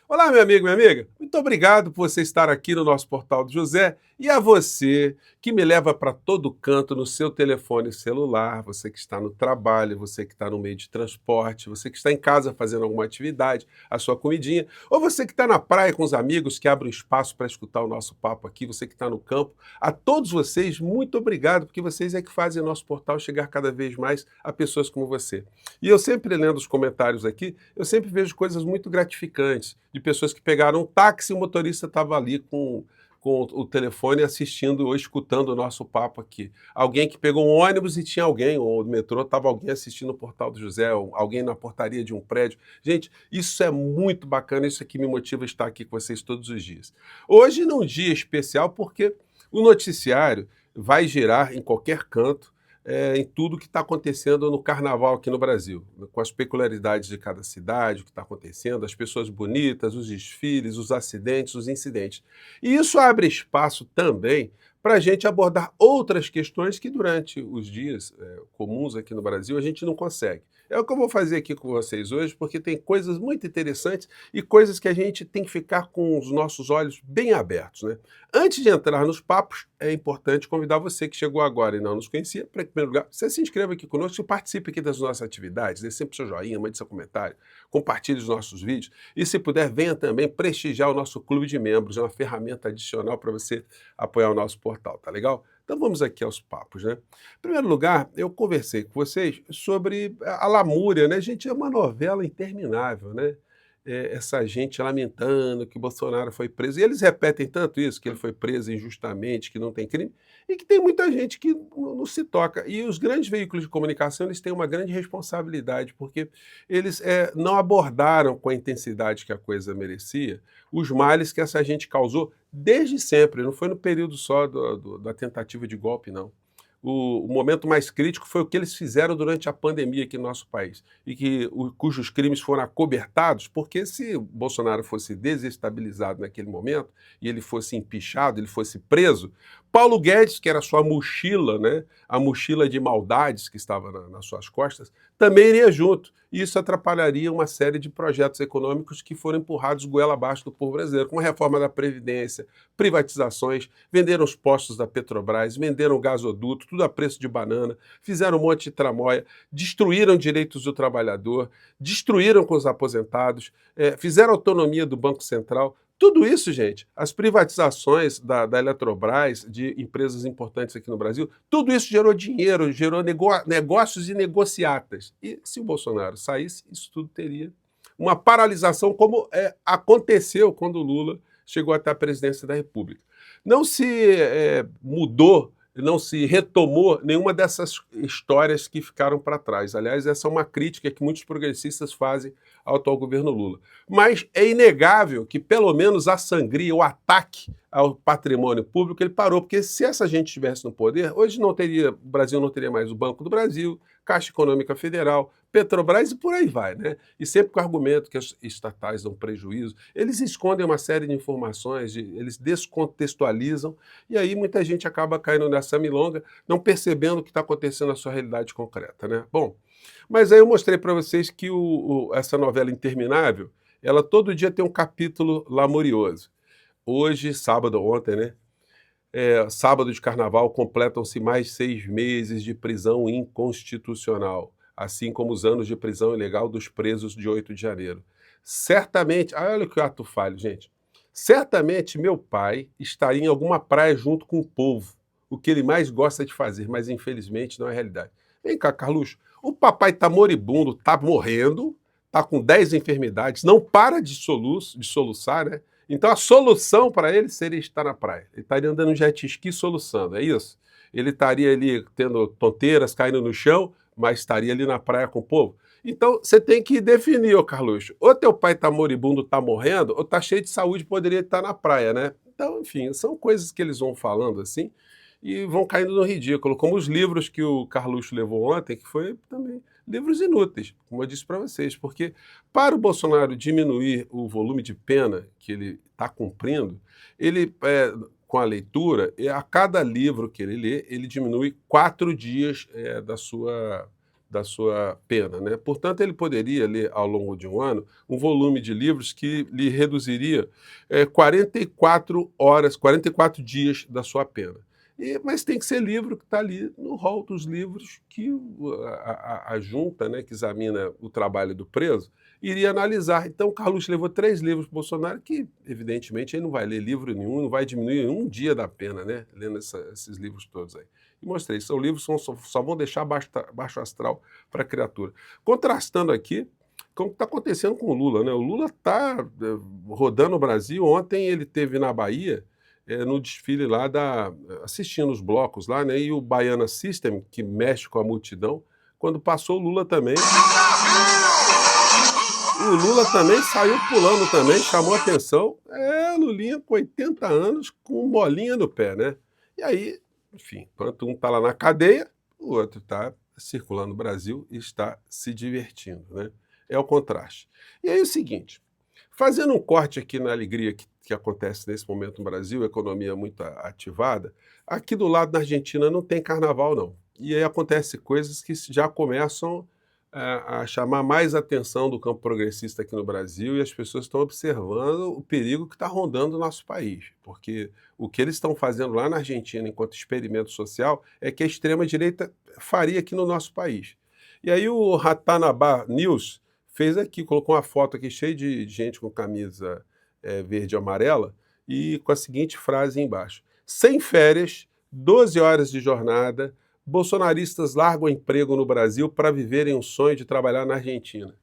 Olá, meu amigo, minha amiga. Muito obrigado por você estar aqui no nosso Portal do José e a você que me leva para todo canto no seu telefone celular, você que está no trabalho, você que está no meio de transporte, você que está em casa fazendo alguma atividade, a sua comidinha, ou você que está na praia com os amigos que abrem espaço para escutar o nosso papo aqui, você que está no campo. A todos vocês, muito obrigado, porque vocês é que fazem o nosso portal chegar cada vez mais a pessoas como você. E eu sempre lendo os comentários aqui, eu sempre vejo coisas muito gratificantes de pessoas que pegaram um táxi e o motorista estava ali com o telefone assistindo ou escutando o nosso papo aqui. Alguém que pegou um ônibus e tinha alguém, ou no metrô estava alguém assistindo o Portal do José, ou alguém na portaria de um prédio. Gente, isso é muito bacana, isso aqui me motiva a estar aqui com vocês todos os dias. Hoje num dia especial porque o noticiário vai girar em qualquer canto, em tudo que está acontecendo no carnaval aqui no Brasil, com as peculiaridades de cada cidade, o que está acontecendo, as pessoas bonitas, os desfiles, os acidentes, os incidentes. E isso abre espaço também para a gente abordar outras questões que durante os dias comuns aqui no Brasil a gente não consegue. É o que eu vou fazer aqui com vocês hoje, porque tem coisas muito interessantes e coisas que a gente tem que ficar com os nossos olhos bem abertos, né? Antes de entrar nos papos, é importante convidar você que chegou agora e não nos conhecia, para, em primeiro lugar, você se inscreva aqui conosco e participe aqui das nossas atividades, dê sempre seu joinha, mande seu comentário, compartilhe os nossos vídeos e, se puder, venha também prestigiar o nosso clube de membros, é uma ferramenta adicional para você apoiar o nosso portal, tá legal? Então vamos aqui aos papos, né? Em primeiro lugar, eu conversei com vocês sobre a Lamúria, né? Gente, é uma novela interminável, né? Essa gente lamentando que Bolsonaro foi preso. E eles repetem tanto isso, que ele foi preso injustamente, que não tem crime, e que tem muita gente que não se toca. E os grandes veículos de comunicação, eles têm uma grande responsabilidade, porque eles não abordaram com a intensidade que a coisa merecia os males que essa gente causou desde sempre, não foi no período só da tentativa de golpe, não. O momento mais crítico foi o que eles fizeram durante a pandemia aqui no nosso país, e cujos crimes foram acobertados, porque se Bolsonaro fosse desestabilizado naquele momento, e ele fosse empichado, ele fosse preso, Paulo Guedes, que era a sua mochila, né, a mochila de maldades que estava nas suas costas, também iria junto. E isso atrapalharia uma série de projetos econômicos que foram empurrados goela abaixo do povo brasileiro, como a reforma da Previdência, privatizações, venderam os postos da Petrobras, venderam o gasoduto, tudo a preço de banana, fizeram um monte de tramóia, destruíram direitos do trabalhador, destruíram com os aposentados, fizeram autonomia do Banco Central. Tudo isso, gente, as privatizações da Eletrobras, de empresas importantes aqui no Brasil, tudo isso gerou dinheiro, gerou negócios e negociatas. E se o Bolsonaro saísse, isso tudo teria uma paralisação, como aconteceu quando o Lula chegou até a presidência da República. Não se mudou, não se retomou nenhuma dessas histórias que ficaram para trás. Aliás, essa é uma crítica que muitos progressistas fazem ao atual governo Lula. Mas é inegável que, pelo menos, a sangria, o ataque ao patrimônio público, ele parou, porque se essa gente estivesse no poder, hoje não teria, o Brasil não teria mais o Banco do Brasil, Caixa Econômica Federal, Petrobras e por aí vai, né? E sempre com o argumento que as estatais dão prejuízo. Eles escondem uma série de informações, eles descontextualizam, e aí muita gente acaba caindo nessa milonga, não percebendo o que está acontecendo na sua realidade concreta, né? Bom, mas aí eu mostrei para vocês que essa novela interminável, ela todo dia tem um capítulo lamurioso. Hoje, sábado, ontem, né? Sábado de carnaval, completam-se mais 6 meses de prisão inconstitucional, assim como os anos de prisão ilegal dos presos de 8 de janeiro. Certamente, olha que ato falho, gente. Certamente meu pai estaria em alguma praia junto com o povo, o que ele mais gosta de fazer, mas infelizmente não é realidade. Vem cá, Carluxo, o papai está moribundo, está morrendo, está com 10 enfermidades, não para de soluçar, né? Então a solução para ele seria estar na praia. Ele estaria andando de jet ski soluçando, é isso? Ele estaria ali tendo tonteiras, caindo no chão, mas estaria ali na praia com o povo. Então você tem que definir, ô Carluxo, ou teu pai está moribundo, está morrendo, ou está cheio de saúde, poderia estar na praia, né? Então, enfim, são coisas que eles vão falando assim e vão caindo no ridículo, como os livros que o Carluxo levou ontem, que foi também livros inúteis, como eu disse para vocês, porque para o Bolsonaro diminuir o volume de pena que ele está cumprindo, ele, com a leitura, a cada livro que ele lê, ele diminui 4 dias da sua pena, né? Portanto, ele poderia ler ao longo de um ano um volume de livros que lhe reduziria 44 horas, 44 dias da sua pena. Mas tem que ser livro que está ali no rol dos livros que a junta, né, que examina o trabalho do preso, iria analisar. Então, Carluxo levou 3 livros para o Bolsonaro, que, evidentemente, ele não vai ler livro nenhum, não vai diminuir um dia da pena, né, lendo esses livros todos aí. E mostrei, são livros que só vão deixar baixo astral para a criatura. Contrastando aqui com o que está acontecendo com o Lula, né? O Lula está rodando o Brasil. Ontem ele esteve na Bahia, no desfile lá, assistindo os blocos lá, né? E o Baiana System, que mexe com a multidão, quando passou o Lula também. O Lula também saiu pulando também, chamou atenção. Lulinha com 80 anos, com bolinha no pé, né? E aí, enfim, enquanto um está lá na cadeia, o outro está circulando no Brasil e está se divertindo, né? É o contraste. E aí é o seguinte, fazendo um corte aqui na alegria que acontece nesse momento no Brasil, economia muito ativada, aqui do lado da Argentina não tem carnaval, não. E aí acontecem coisas que já começam a chamar mais atenção do campo progressista aqui no Brasil, e as pessoas estão observando o perigo que está rondando o nosso país, porque o que eles estão fazendo lá na Argentina enquanto experimento social é que a extrema-direita faria aqui no nosso país. E aí o Ratanabá News fez aqui, colocou uma foto aqui cheia de gente com camisa verde e amarela e com a seguinte frase embaixo: sem férias, 12 horas de jornada, bolsonaristas largam o emprego no Brasil para viverem um sonho de trabalhar na Argentina.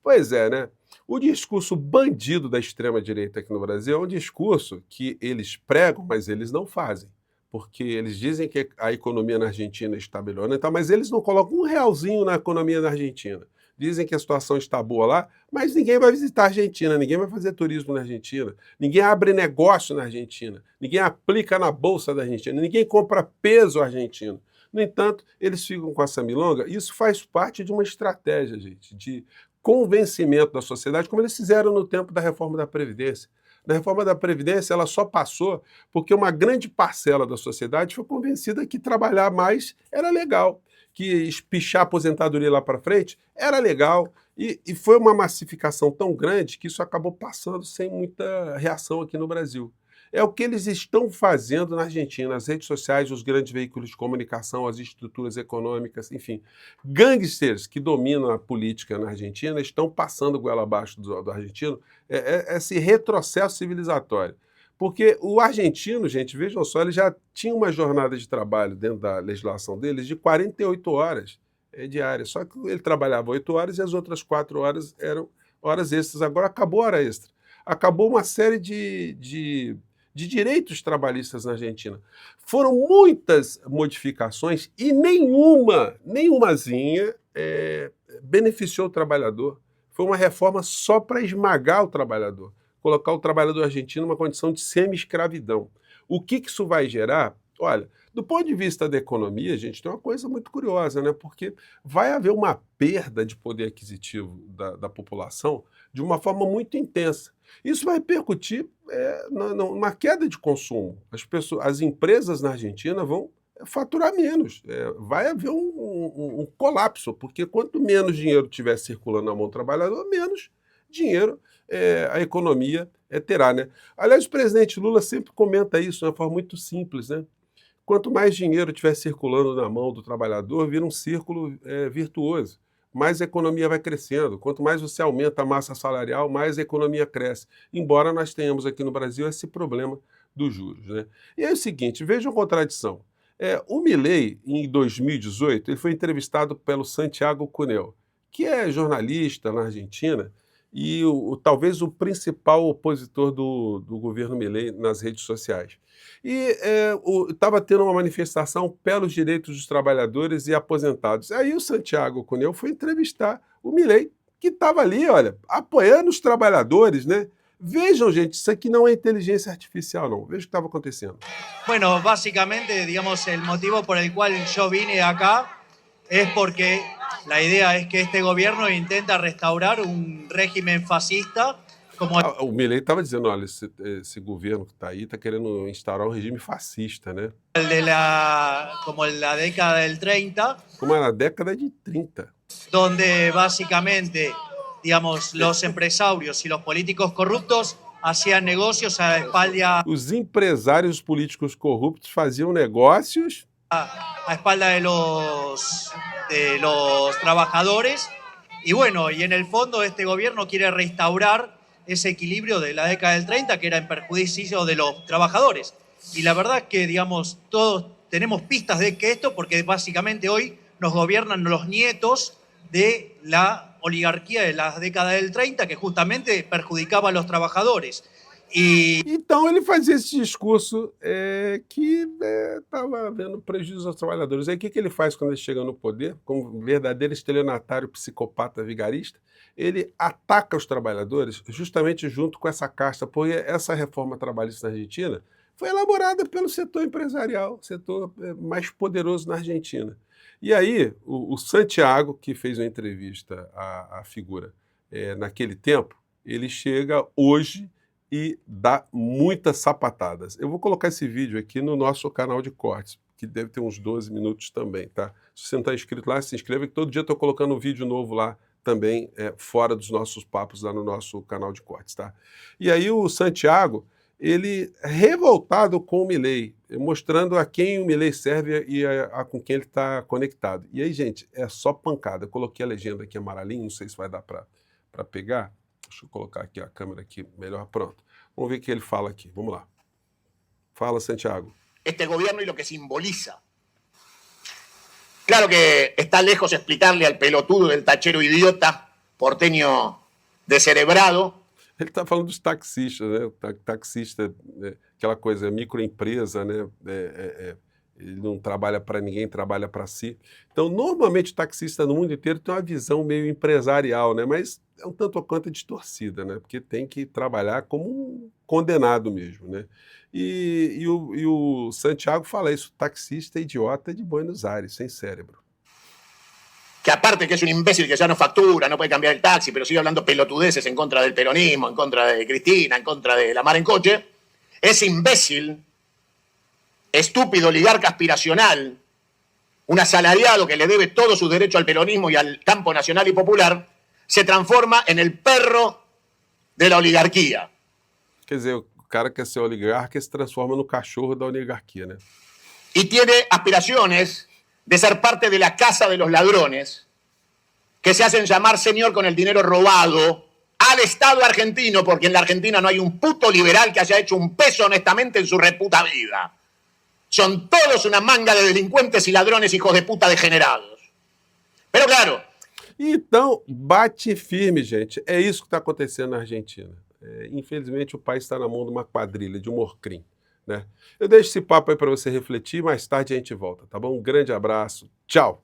Pois é, né? O discurso bandido da extrema-direita aqui no Brasil é um discurso que eles pregam, mas eles não fazem. Porque eles dizem que a economia na Argentina está melhorando, então, mas eles não colocam um realzinho na economia da Argentina. Dizem que a situação está boa lá, mas ninguém vai visitar a Argentina, ninguém vai fazer turismo na Argentina, ninguém abre negócio na Argentina, ninguém aplica na bolsa da Argentina, ninguém compra peso argentino. No entanto, eles ficam com essa milonga. Isso faz parte de uma estratégia, gente, de convencimento da sociedade, como eles fizeram no tempo da reforma da Previdência. Na reforma da Previdência, ela só passou porque uma grande parcela da sociedade foi convencida que trabalhar mais era legal, que espichar a aposentadoria lá para frente era legal, e foi uma massificação tão grande que isso acabou passando sem muita reação aqui no Brasil. É o que eles estão fazendo na Argentina, as redes sociais, os grandes veículos de comunicação, as estruturas econômicas, enfim. Gangsters que dominam a política na Argentina estão passando goela abaixo do argentino, esse retrocesso civilizatório. Porque o argentino, gente, vejam só, ele já tinha uma jornada de trabalho dentro da legislação deles de 48 horas diárias. Só que ele trabalhava 8 horas e as outras 4 horas eram horas extras. Agora acabou a hora extra. Acabou uma série de direitos trabalhistas na Argentina. Foram muitas modificações e nenhumazinha beneficiou o trabalhador. Foi uma reforma só para esmagar o trabalhador, colocar o trabalhador argentino numa condição de semi-escravidão. O que isso vai gerar? Olha, do ponto de vista da economia, gente, tem uma coisa muito curiosa, né? Porque vai haver uma perda de poder aquisitivo da população de uma forma muito intensa. Isso vai repercutir numa queda de consumo. As empresas na Argentina vão faturar menos. Vai haver um colapso, porque quanto menos dinheiro tiver circulando na mão do trabalhador, menos dinheiro a economia terá, né? Aliás, o presidente Lula sempre comenta isso de uma forma muito simples, né? Quanto mais dinheiro estiver circulando na mão do trabalhador, vira um círculo virtuoso. Mais a economia vai crescendo. Quanto mais você aumenta a massa salarial, mais a economia cresce. Embora nós tenhamos aqui no Brasil esse problema dos juros, né? E é o seguinte, veja uma contradição. O Milei, em 2018, ele foi entrevistado pelo Santiago Cunel, que é jornalista na Argentina, e talvez o principal opositor do governo Milei nas redes sociais. E estava tendo uma manifestação pelos direitos dos trabalhadores e aposentados. Aí o Santiago Cunel foi entrevistar o Milei, que estava ali, olha, apoiando os trabalhadores, né? Vejam, gente, isso aqui não é inteligência artificial, não. Veja o que estava acontecendo. Bueno, básicamente, digamos, el motivo por el cual yo vine acá es porque la idea es que este gobierno intenta restaurar un régimen fascista como O Milei estava dizendo, olha, esse governo que está aí está querendo instaurar um regime fascista, né? como la década del 30, Como era na década de 30. donde básicamente, digamos, los empresarios y los políticos corruptos hacían negocios a la espalda, Os empresários políticos corruptos faziam negócios a espalda de los trabajadores. Y bueno, y en el fondo este gobierno quiere restaurar ese equilibrio de la década del 30 que era en perjuicio de los trabajadores. Y la verdad es que, digamos, todos tenemos pistas de que esto, porque básicamente hoy nos gobiernan los nietos de la oligarquía de la década del 30 que justamente perjudicaba a los trabajadores. Y Então ele fazia esse discurso que estava havendo prejuízo aos trabalhadores. Aí o que, que ele faz quando ele chega no poder, como um verdadeiro estelionatário, psicopata, vigarista? Ele ataca os trabalhadores justamente junto com essa casta, porque essa reforma trabalhista na Argentina foi elaborada pelo setor empresarial, setor mais poderoso na Argentina. E aí o Santiago, que fez uma entrevista à figura naquele tempo, ele chega hoje e dá muitas sapatadas. Eu vou colocar esse vídeo aqui no nosso canal de cortes, que deve ter uns 12 minutos também, tá? Se você não está inscrito lá, se inscreva, que todo dia eu estou colocando um vídeo novo lá também, fora dos nossos papos, lá no nosso canal de cortes, tá? E aí o Santiago, ele revoltado com o Milei, mostrando a quem o Milei serve e com quem ele está conectado. E aí, gente, é só pancada. Eu coloquei a legenda aqui amarelinha, não sei se vai dar para pegar. Deixa eu colocar aqui a câmera aqui, melhor, pronto. Vamos ver o que ele fala aqui, vamos lá. Fala, Santiago. Este gobierno y lo que simboliza. Claro que está lejos explicarle al pelotudo del tachero idiota, porteño descerebrado. Ele está falando dos taxistas, né? O taxista, aquela coisa, microempresa, né? Ele não trabalha para ninguém, trabalha para si. Então, normalmente o taxista no mundo inteiro tem uma visão meio empresarial, né? Mas é um tanto ou quanto distorcida, né? Porque tem que trabalhar como um condenado mesmo, né? E o Santiago fala isso, taxista idiota de Buenos Aires, sem cérebro. Que aparte que es un imbécil que ya no factura, no puede cambiar el taxi, pero sigue hablando pelotudeces en contra del peronismo, en contra de Cristina, en contra de la mar en coche. Ese imbécil, estúpido oligarca aspiracional, un asalariado que le debe todo su derecho al peronismo y al campo nacional y popular, se transforma en el perro de la oligarquía. Quer dizer, o cara quer ser oligarca e se transforma no cachorro da oligarquia, né? Y tiene aspiraciones de ser parte de la casa de los ladrones que se hacen llamar señor con el dinero robado al Estado argentino, porque en la Argentina no hay un puto liberal que haya hecho un peso honestamente en su reputa vida. Son todos una manga de delincuentes y ladrones hijos de puta degenerados. Pero claro... Então, bate firme, gente. É isso que está acontecendo na Argentina. Infelizmente, o país está na mão de uma quadrilha, de um morcrim, né? Eu deixo esse papo aí para você refletir, mais tarde a gente volta, tá bom? Um grande abraço, tchau!